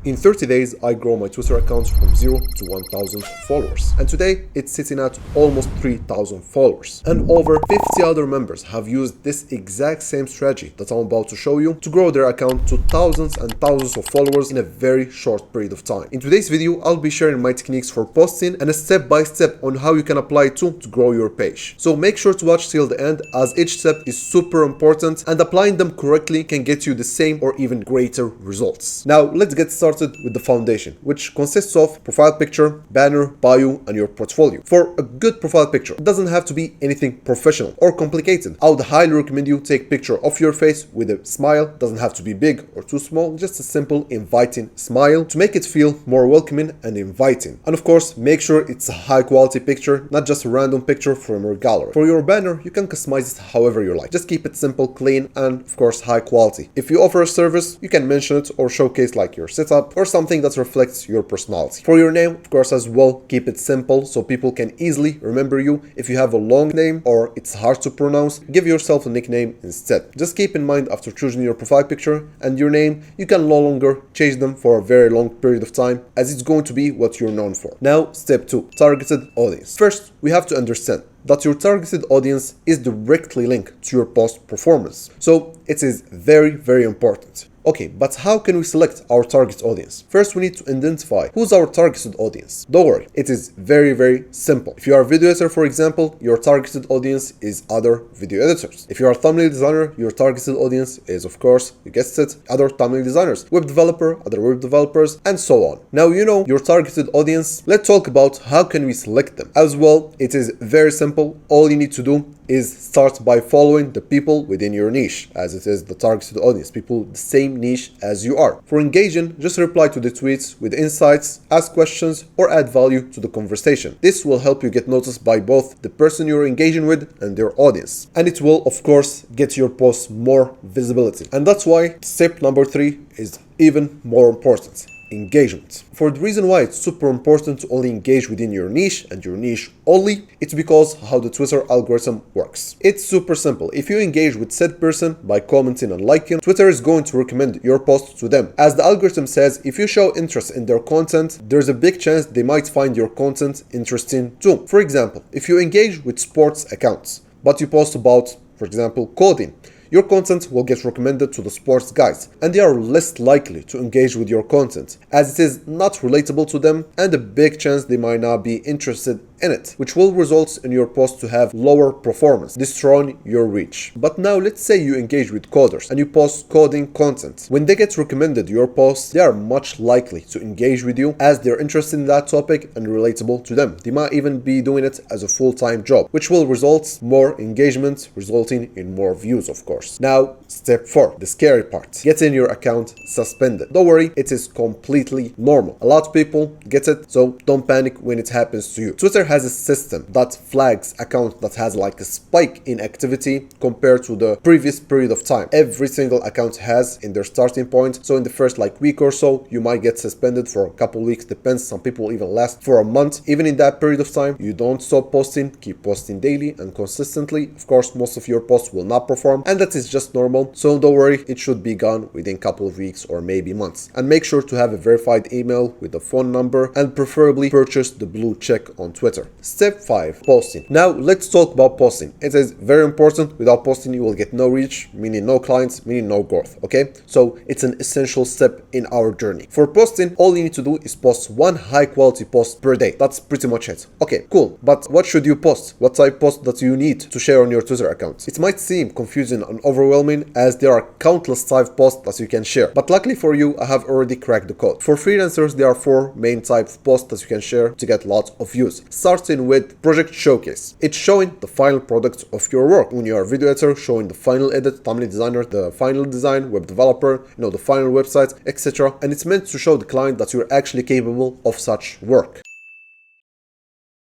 In 30 days, I grow my Twitter account from 0 to 1,000 followers. And today, it's sitting at almost 3,000 followers. And over 50 other members have used this exact same strategy that I'm about to show you to grow their account to thousands and thousands of followers in a very short period of time. In today's video, I'll be sharing my techniques for posting and a step-by-step on how you can apply it to grow your page. So make sure to watch till the end, as each step is super important and applying them correctly can get you the same or even greater results. Now, let's get started with the foundation, which consists of profile picture, banner, bio, and your portfolio. For a good profile picture, it doesn't have to be anything professional or complicated. I would highly recommend you take a picture of your face with a smile. It doesn't have to be big or too small, just a simple inviting smile to make it feel more welcoming and inviting. And of course, make sure it's a high quality picture, not just a random picture from your gallery. For your banner, you can customize it however you like. Just keep it simple, clean, and of course high quality. If you offer a service, you can mention it or showcase like your setup or something that reflects your personality. For your name, of course, as well, keep it simple so people can easily remember you. If you have a long name or it's hard to pronounce, give yourself a nickname instead. Just keep in mind, after choosing your profile picture and your name, you can no longer change them for a very long period of time, as it's going to be what you're known for. Now, step 2, targeted audience. First, we have to understand that your targeted audience is directly linked to your post performance. So it is very, very important. Okay, but how can we select our target audience? First, we need to identify who's our targeted audience. Don't worry, it is very, very simple. If you are a video editor, for example, your targeted audience is other video editors. If you are a thumbnail designer, your targeted audience is, of course, you guessed it, other thumbnail designers, web developer, other web developers, and so on. Now you know your targeted audience. Let's talk about how can we select them. As well, it is very simple. All you need to do is start by following the people within your niche, as it is the targeted audience, people the same niche as you are. For engaging, just reply to the tweets with insights, ask questions, or add value to the conversation. This will help you get noticed by both the person you're engaging with and their audience. And it will, of course, get your posts more visibility. And that's why step number 3 is even more important. Engagement. For the reason why it's super important to only engage within your niche and your niche only, it's because how the Twitter algorithm works. It's super simple. If you engage with said person by commenting and liking, Twitter is going to recommend your post to them. As the algorithm says, if you show interest in their content, there's a big chance they might find your content interesting too. For example, if you engage with sports accounts, but you post about, for example, coding, your content will get recommended to the sports guys, and they are less likely to engage with your content as it is not relatable to them, and a big chance they might not be interested in it, which will result in your post to have lower performance, destroying your reach. But now let's say you engage with coders and you post coding content. When they get recommended your posts, they are much likely to engage with you as they're interested in that topic and relatable to them. They might even be doing it as a full-time job, which will result more engagement, resulting in more views, of course. Now, step 4, the scary part, getting your account suspended. Don't worry, it is completely normal. A lot of people get it, so don't panic when it happens to you. Twitter has a system that flags accounts that has like a spike in activity compared to the previous period of time. Every single account has in their starting point. So in the first like week or so, you might get suspended for a couple weeks, depends. Some people even last for a month. Even in that period of time, you don't stop posting, keep posting daily and consistently. Of course, most of your posts will not perform, and that is just normal. So don't worry, it should be gone within a couple of weeks or maybe months. And make sure to have a verified email with a phone number and preferably purchase the blue check on Twitter. Step 5, posting. Now let's talk about posting. It is very important. Without posting, you will get no reach, meaning no clients, meaning no growth. Okay, so it's an essential step in our journey. For posting, all you need to do is post one high quality post per day. That's pretty much it. Okay, cool. But what should you post? What type of post that you need to share on your Twitter account? It might seem confusing and overwhelming as there are countless type of posts that you can share. But luckily for you, I have already cracked the code. For freelancers, there are 4 main types of posts that you can share to get lots of views. Starting with project showcase. It's showing the final product of your work. When you are a video editor, showing the final edit, thumbnail designer, the final design, web developer, the final website, etc. And it's meant to show the client that you're actually capable of such work.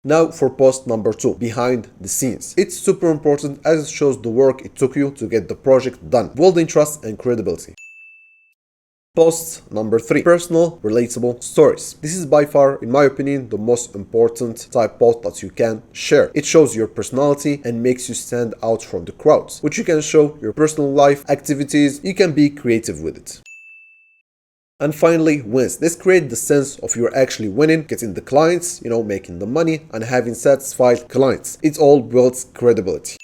Now for post number 2, behind the scenes. It's super important as it shows the work it took you to get the project done, building trust and credibility. Post number 3, personal, relatable stories. This is by far, in my opinion, the most important type post that you can share. It shows your personality and makes you stand out from the crowds, which you can show your personal life, activities, you can be creative with it. And finally, wins. This creates the sense of you're actually winning, getting the clients, making the money, and having satisfied clients. It all builds credibility.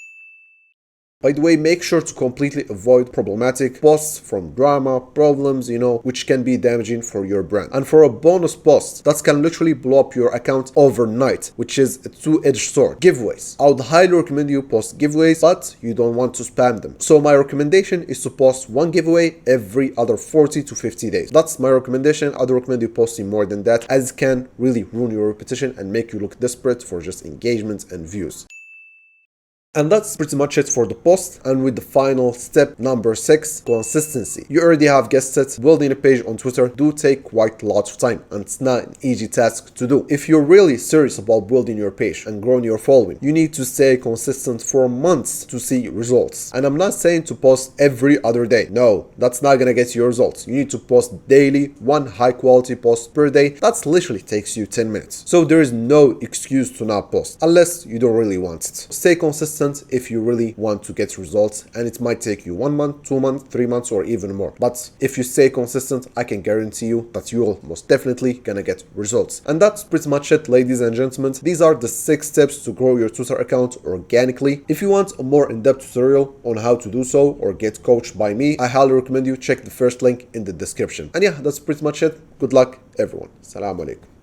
By the way, make sure to completely avoid problematic posts from drama, problems, which can be damaging for your brand. And for a bonus post, that can literally blow up your account overnight, which is a two-edged sword. Giveaways. I would highly recommend you post giveaways, but you don't want to spam them. So my recommendation is to post one giveaway every other 40 to 50 days. That's my recommendation. I don't recommend you posting more than that, as it can really ruin your reputation and make you look desperate for just engagement and views. And that's pretty much it for the post. And with the final step, number 6, consistency. You already have guessed it, building a page on Twitter do take quite a lot of time, and it's not an easy task to do. If you're really serious about building your page and growing your following, you need to stay consistent for months to see results. And I'm not saying to post every other day. No, that's not gonna get you results. You need to post daily, one high quality post per day. That literally takes you 10 minutes. So there is no excuse to not post, unless you don't really want it. Stay consistent if you really want to get results, and it might take you 1 month, 2 months, 3 months, or even more. But if you stay consistent, I can guarantee you that you will most definitely gonna get results. And that's pretty much it, ladies and gentlemen. These are the 6 steps to grow your Twitter account organically. If you want a more in-depth tutorial on how to do so or get coached by me, I highly recommend you check the first link in the description. And yeah, that's pretty much it. Good luck, everyone. Assalamu alaikum.